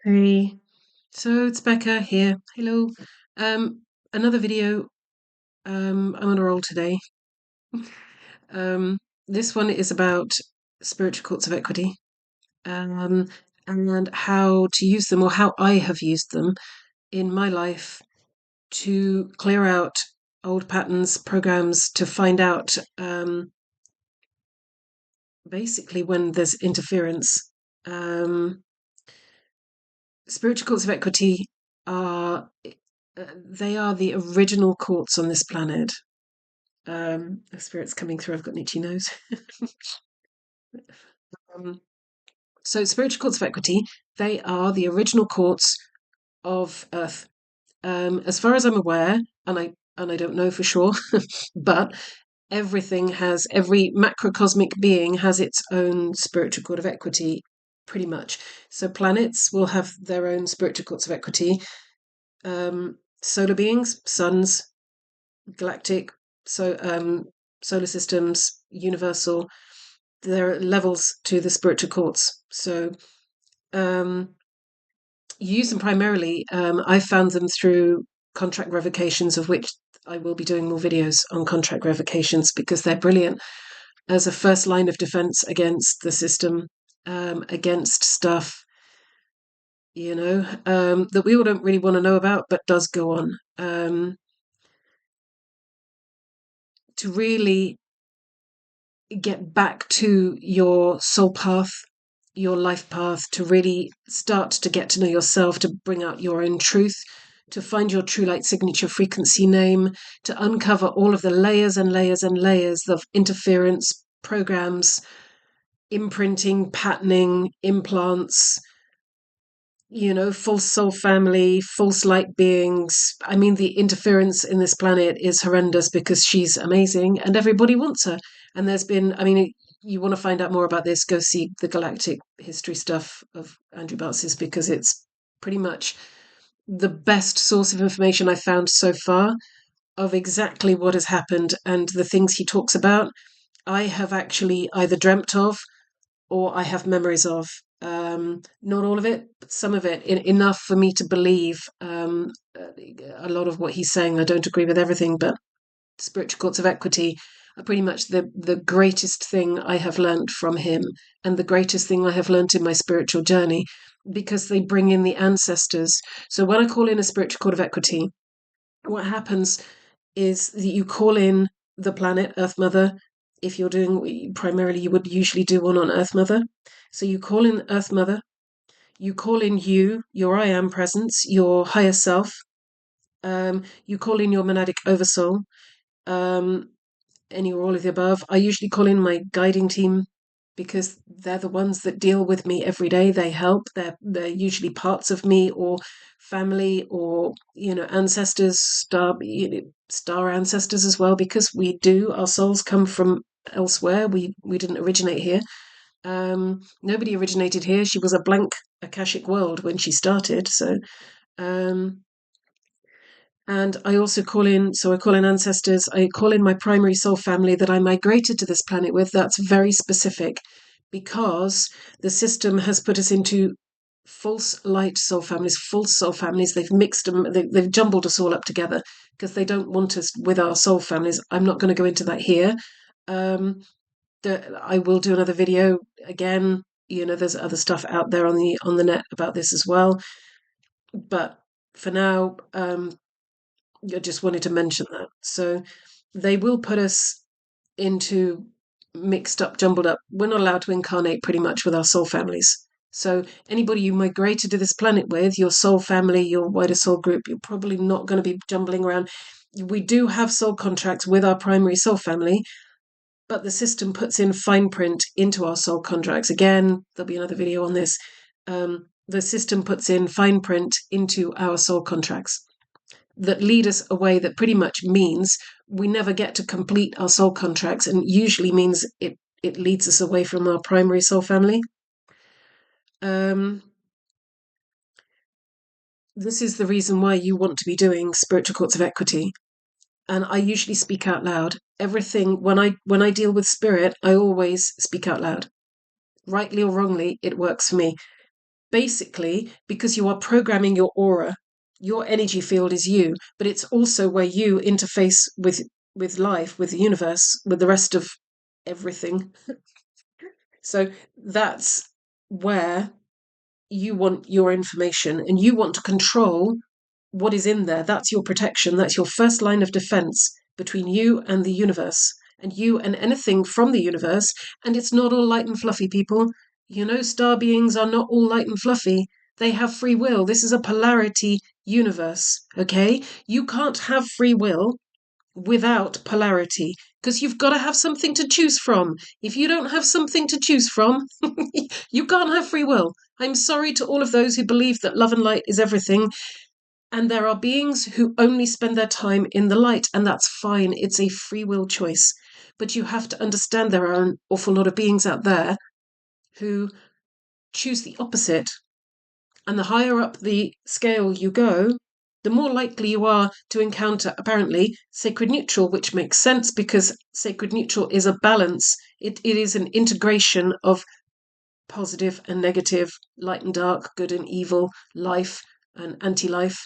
Hey, so it's Becca here. Hello. Um, Another video. I'm on a roll today. Um, this one is about spiritual courts of equity, um, and how to use them, or how I have used them in my life to clear out old patterns, programs, to find out basically when there's interference. Um, Spiritual courts of equity are they are the original courts on this planet. The spirit's coming through. I've got an itchy nose. um, so, spiritual courts of equity, they are the original courts of Earth. As far as I'm aware, and I don't know for sure, but every macrocosmic being has its own spiritual court of equity, pretty much. So planets will have their own spiritual courts of equity. Solar beings, suns, galactic, so solar systems, universal. There are levels to the spiritual courts. So um, you use them primarily. I found them through contract revocations, of which I will be doing more videos on contract revocations because they're brilliant as a first line of defense against the system, against stuff, that we all don't really want to know about, but does go on. To really get back to your soul path, your life path, to really start to get to know yourself, to bring out your own truth, to find your true light signature frequency name, to uncover all of the layers and layers and layers of interference, programs, imprinting, patterning, implants, false soul family, false light beings. I mean, the interference in this planet is horrendous because she's amazing and everybody wants her. And there's been, I mean, you want to find out more about this, go see the Galactic History stuff of Andrew Bartzis because it's pretty much the best source of information I found so far of exactly what has happened and the things he talks about. I have actually either dreamt of or I have memories of. Not all of it, but some of it, enough for me to believe a lot of what he's saying. I don't agree with everything, but spiritual courts of equity are pretty much the greatest thing I have learnt from him and the greatest thing I have learnt in my spiritual journey because they bring in the ancestors. So when I call in a spiritual court of equity, what happens is that you call in the planet, Earth Mother. If you're doing primarily, you would usually do one on Earth Mother. So you call in Earth Mother, you call in you, your I am presence, your higher self. You call in your monadic oversoul, um, any or all of the above. I usually call in my guiding team because they're the ones that deal with me every day. They help. They're usually parts of me or family or ancestors, star ancestors as well. Because our souls come from elsewhere. We didn't originate here. Nobody originated here. She was a blank akashic world when she started. So um, and I also I call in ancestors. I call in my primary soul family that I migrated to this planet with. That's very specific because the system has put us into false light soul families, false soul families. They've mixed them, they've jumbled us all up together because they don't want us with our soul families. I'm not going to go into that here. Um, I will do another video again. There's other stuff out there on the net about this as well. But for now, I just wanted to mention that. So they will put us into mixed up, jumbled up. We're not allowed to incarnate pretty much with our soul families. So anybody you migrated to this planet with, your soul family, your wider soul group, you're probably not going to be jumbling around. We do have soul contracts with our primary soul family, but the system puts in fine print into our soul contracts. Again, there'll be another video on this. The system puts in fine print into our soul contracts that lead us away that pretty much means we never get to complete our soul contracts and usually means it leads us away from our primary soul family. This is the reason why you want to be doing spiritual courts of equity. And I usually speak out loud. Everything when I deal with spirit, I always speak out loud. Rightly or wrongly, it works for me. basically because you are programming your aura. Your energy field is you, but it's also where you interface with life, with the universe, with the rest of everything. So that's where you want your information and you want to control what is in there. That's your protection. That's your first line of defense between you and the universe, and you and anything from the universe. And it's not all light and fluffy, people. Star beings are not all light and fluffy. They have free will. This is a polarity universe, okay? You can't have free will without polarity because you've got to have something to choose from. If you don't have something to choose from, you can't have free will. I'm sorry to all of those who believe that love and light is everything. And there are beings who only spend their time in the light, and that's fine. It's a free will choice. But you have to understand there are an awful lot of beings out there who choose the opposite. And the higher up the scale you go, the more likely you are to encounter, apparently, sacred neutral, which makes sense because sacred neutral is a balance. It is an integration of positive and negative, light and dark, good and evil, life and anti-life.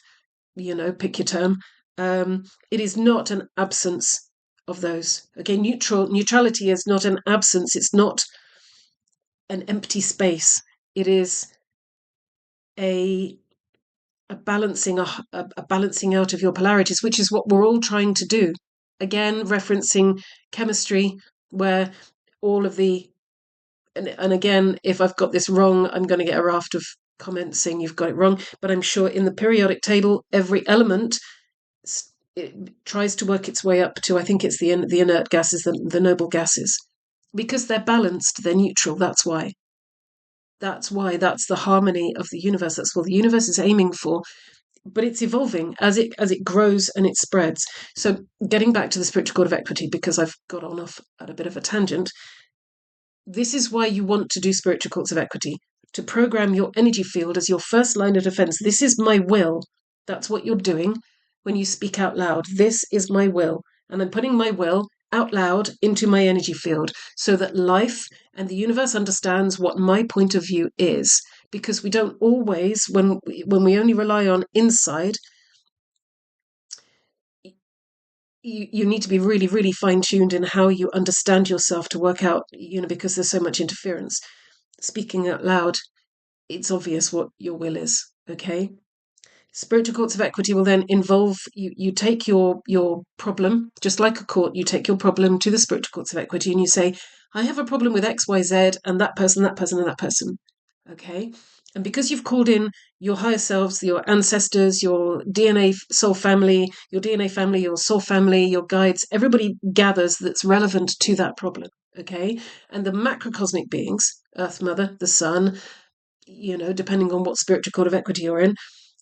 Pick your term. It is not an absence of those. Okay, neutrality is not an absence. It's not an empty space. It is a balancing out of your polarities, which is what we're all trying to do. Again, referencing chemistry, where all of the and again, if I've got this wrong, I'm going to get a raft of comments saying you've got it wrong. But I'm sure in the periodic table, every element it tries to work its way up to, I think it's the inert gases, the noble gases, because they're balanced, they're neutral. That's why. That's the harmony of the universe. That's what the universe is aiming for. But it's evolving as it grows and it spreads. So getting back to the spiritual code of equity, because I've got on off at a bit of a tangent, this is why you want to do spiritual courts of equity, to program your energy field as your first line of defense. This is my will. That's what you're doing when you speak out loud. This is my will. And I'm putting my will out loud into my energy field so that life and the universe understands what my point of view is. Because we don't always, when we only rely on inside, you need to be really, really fine-tuned in how you understand yourself to work out, because there's so much interference. Speaking out loud, it's obvious what your will is, okay? Spiritual courts of equity will then involve you take your problem, just like a court, you take your problem to the spiritual courts of equity and you say, I have a problem with XYZ and that person, and that person, okay? And because you've called in your higher selves, your ancestors, your DNA soul family, your soul family, your guides, everybody gathers that's relevant to that problem, okay? And the macrocosmic beings, Earth Mother, the Sun, depending on what spiritual code of equity you're in,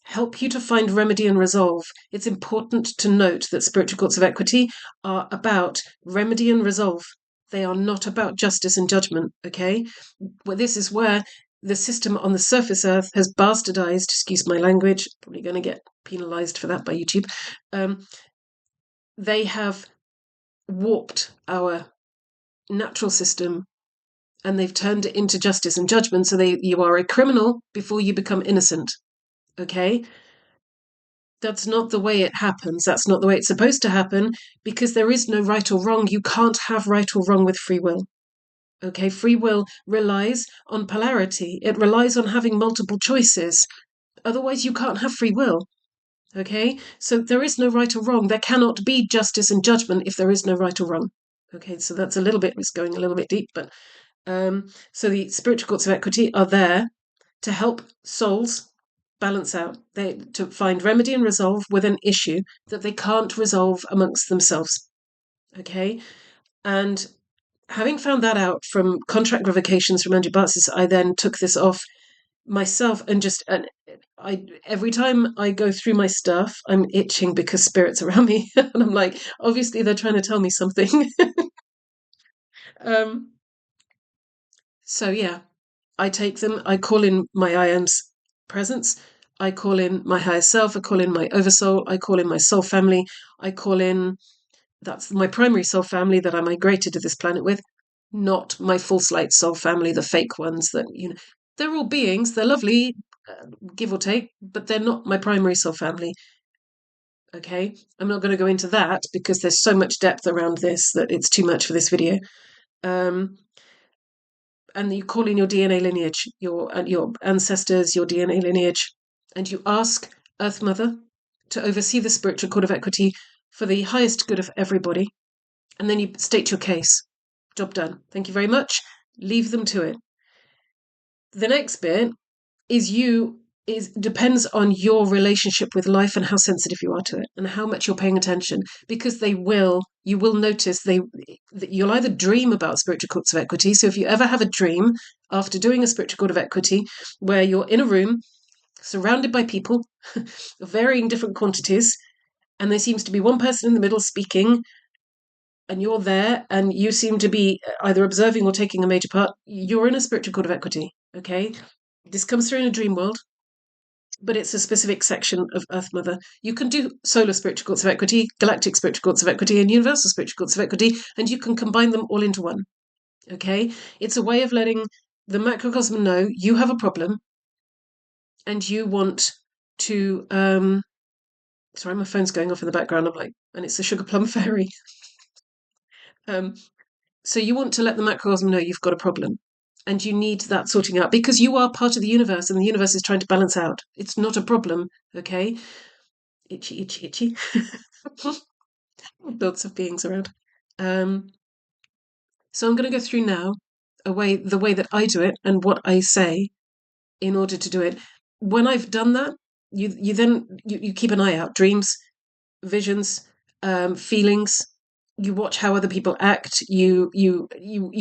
help you to find remedy and resolve. It's important to note that spiritual courts of equity are about remedy and resolve. They are not about justice and judgment, okay? Well, this is where the system on the surface Earth has bastardized, excuse my language, probably going to get penalized for that by YouTube. They have warped our natural system and they've turned it into justice and judgment. So you are a criminal before you become innocent, okay? That's not the way it happens. That's not the way it's supposed to happen because there is no right or wrong. You can't have right or wrong with free will. Okay, free will relies on polarity. It relies on having multiple choices. Otherwise, you can't have free will. Okay, so there is no right or wrong. There cannot be justice and judgment if there is no right or wrong. Okay, so that's it's going a little bit deep, but so the spiritual courts of equity are there to help souls balance out, to find remedy and resolve with an issue that they can't resolve amongst themselves. Okay, and having found that out from contract revocations from Andrew Bartzis, I then took this off myself and every time I go through my stuff, I'm itching because spirits around me, and I'm like, obviously they're trying to tell me something. So yeah, I take them. I call in my I am's presence. I call in my higher self. I call in my oversoul. I call in my soul family. I call in that's my primary soul family that I migrated to this planet with, not my false light soul family, the fake ones that They're all beings. They're lovely, give or take, but they're not my primary soul family. Okay, I'm not going to go into that because there's so much depth around this that it's too much for this video. And you call in your DNA lineage, your ancestors, your DNA lineage, and you ask Earth Mother to oversee the spiritual code of equity for the highest good of everybody. And then you state your case. Job done. Thank you very much. Leave them to it. The next bit is depends on your relationship with life and how sensitive you are to it and how much you're paying attention, because you will notice you'll either dream about spiritual courts of equity. So if you ever have a dream after doing a spiritual court of equity where you're in a room surrounded by people of varying different quantities, and there seems to be one person in the middle speaking, and you're there and you seem to be either observing or taking a major part, you're in a spiritual court of equity. Okay, this comes through in a dream world, but it's a specific section of Earth Mother. You can do solar spiritual courts of equity, galactic spiritual courts of equity, and universal spiritual courts of equity, and you can combine them all into one. Okay? It's a way of letting the macrocosm know you have a problem and you want to. Sorry, my phone's going off in the background. I'm like, and it's the sugar plum fairy. So you want to let the macrocosm know you've got a problem. And you need that sorting out because you are part of the universe and the universe is trying to balance out. It's not a problem, okay? Itchy, itchy, itchy. Lots of beings around. So I'm going to go through now the way that I do it and what I say in order to do it. When I've done that, you keep an eye out. Dreams, visions, feelings. You watch how other people act. You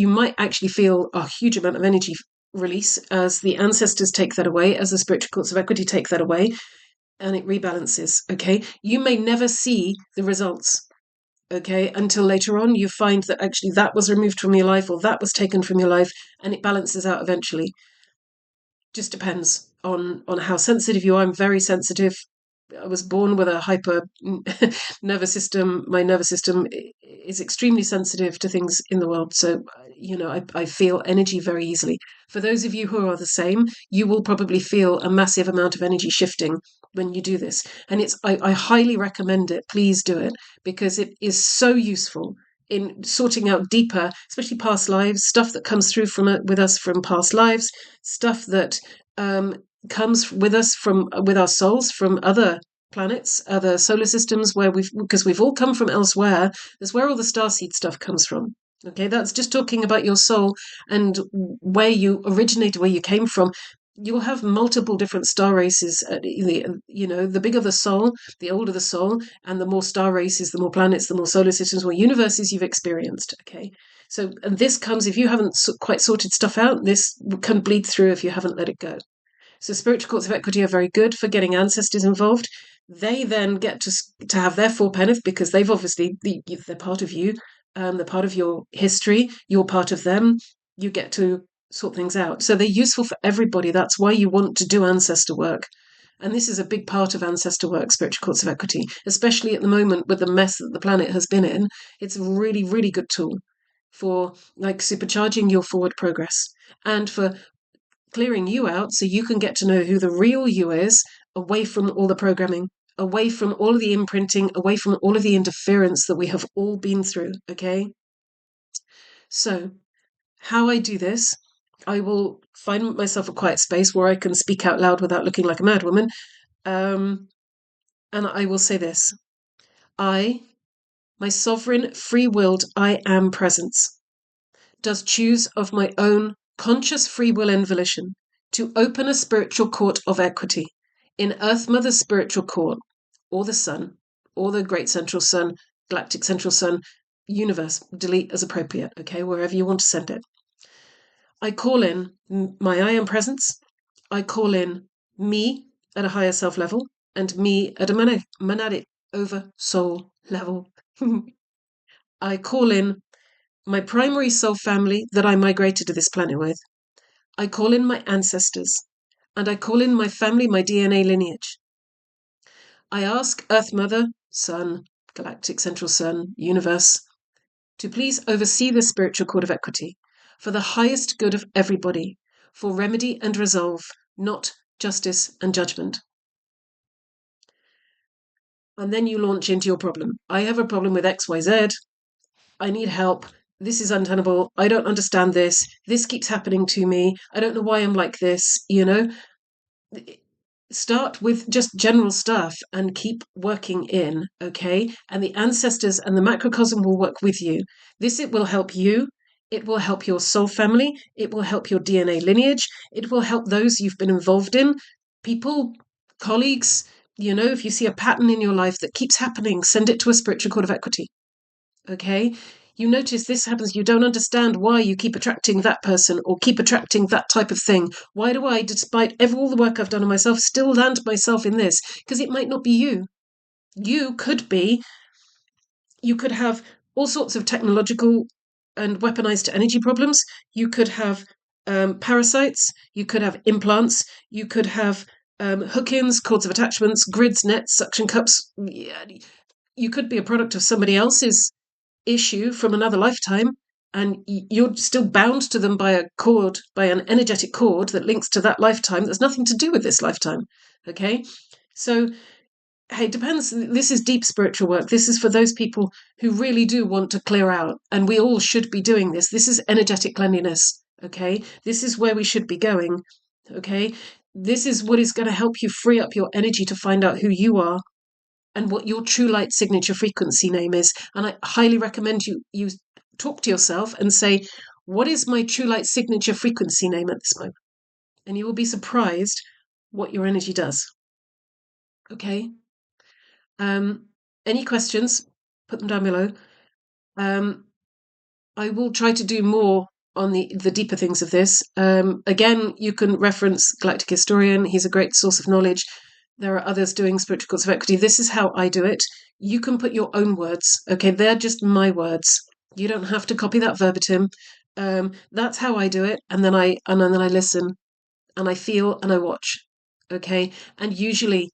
might actually feel a huge amount of energy release as the ancestors take that away, as the spiritual courts of equity take that away, and it rebalances. Okay, you may never see the results. Okay, until later on you find that actually that was removed from your life or that was taken from your life, and it balances out eventually. Just depends on how sensitive you are. I'm very sensitive. I was born with a hyper nervous system. My nervous system is extremely sensitive to things in the world. So, I feel energy very easily. For those of you who are the same, you will probably feel a massive amount of energy shifting when you do this. And I highly recommend it. Please do it because it is so useful in sorting out deeper, especially past lives, stuff that comes through with us from past lives, stuff that comes with us with our souls from other planets, other solar systems because we've all come from elsewhere. That's where all the starseed stuff comes from. Okay, that's just talking about your soul and where you originated, where you came from. You'll have multiple different star races. The bigger the soul, the older the soul, and the more star races, the more planets, the more solar systems, more universes you've experienced. Okay, so and this comes if you haven't quite sorted stuff out. This can bleed through if you haven't let it go. So spiritual courts of equity are very good for getting ancestors involved. They then get to have their four penneth because they've obviously they're part of you, they're part of your history. You're part of them. You get to sort things out. So they're useful for everybody. That's why you want to do ancestor work. And this is a big part of ancestor work, spiritual courts of equity, especially at the moment with the mess that the planet has been in. It's a really, really good tool for like supercharging your forward progress and for clearing you out so you can get to know who the real you is away from all the programming, away from all of the imprinting, away from all of the interference that we have all been through. Okay. So, how I do this, I will find myself a quiet space where I can speak out loud without looking like a madwoman. And I will say this my sovereign, free willed I am presence, does choose of my own conscious free will and volition to open a spiritual court of equity in Earth Mother's spiritual court, or the sun, or the great central sun, galactic central sun, universe, delete as appropriate, okay, wherever you want to send it. I call in my I am presence. I call in me at a higher self level and me at a monadic over soul level. I call in my primary soul family that I migrated to this planet with. I call in my ancestors, and I call in my family, my DNA lineage. I ask Earth Mother, Sun, Galactic Central Sun, Universe, to please oversee the spiritual court of equity for the highest good of everybody, for remedy and resolve, not justice and judgment. And then you launch into your problem. I have a problem with XYZ. I need help. This is untenable. I don't understand this. This keeps happening to me. I don't know why I'm like this, Start with just general stuff and keep working in, okay? And the ancestors and the macrocosm will work with you. It will help you. It will help your soul family. It will help your DNA lineage. It will help those you've been involved in, people, colleagues. If you see a pattern in your life that keeps happening, send it to a spiritual court of equity, okay? You notice this happens, you don't understand why you keep attracting that person or keep attracting that type of thing. Why do I, despite all the work I've done on myself, still land myself in this? Because it might not be you. You could have all sorts of technological and weaponized energy problems. You could have parasites. You could have implants. You could have hook-ins, cords of attachments, grids, nets, suction cups. You could be a product of somebody else's issue from another lifetime, and you're still bound to them by an energetic cord that links to that lifetime that's nothing to do with this lifetime. Okay? So, hey, it depends. This is deep spiritual work. This is for those people who really do want to clear out, and we all should be doing this. This is energetic cleanliness. Okay? This is where we should be going. Okay? This is what is going to help you free up your energy to find out who you are and what your true light signature frequency name is. And I highly recommend you talk to yourself and say, what is my true light signature frequency name at this moment? And you will be surprised what your energy does. Okay? Any questions? Put them down below. I will try to do more on the deeper things of this. Again, you can reference Galactic Historian. He's a great source of knowledge. There are others doing spiritual courts of equity. This is how I do it. You can put your own words. Okay, they're just my words. You don't have to copy that verbatim. That's how I do it, and then I listen, and I feel, and I watch. Okay, and usually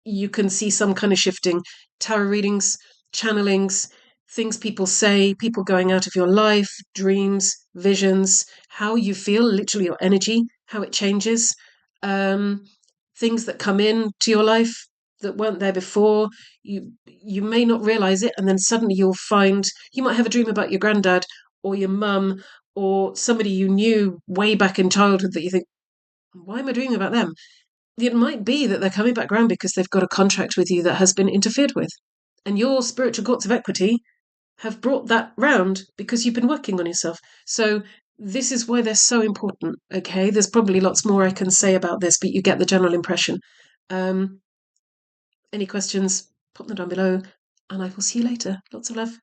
you can see some kind of shifting. Tarot readings, channelings, things people say, people going out of your life, dreams, visions, how you feel, literally your energy, how it changes, things that come in to your life that weren't there before. You may not realize it, and then suddenly you'll find you might have a dream about your granddad or your mum or somebody you knew way back in childhood that you think, why am I dreaming about them? It might be that they're coming back round because they've got a contract with you that has been interfered with. And your spiritual courts of equity have brought that round because you've been working on yourself. So this is why they're so important, okay? There's probably lots more I can say about this, but you get the general impression. Any questions, pop them down below, and I will see you later. Lots of love.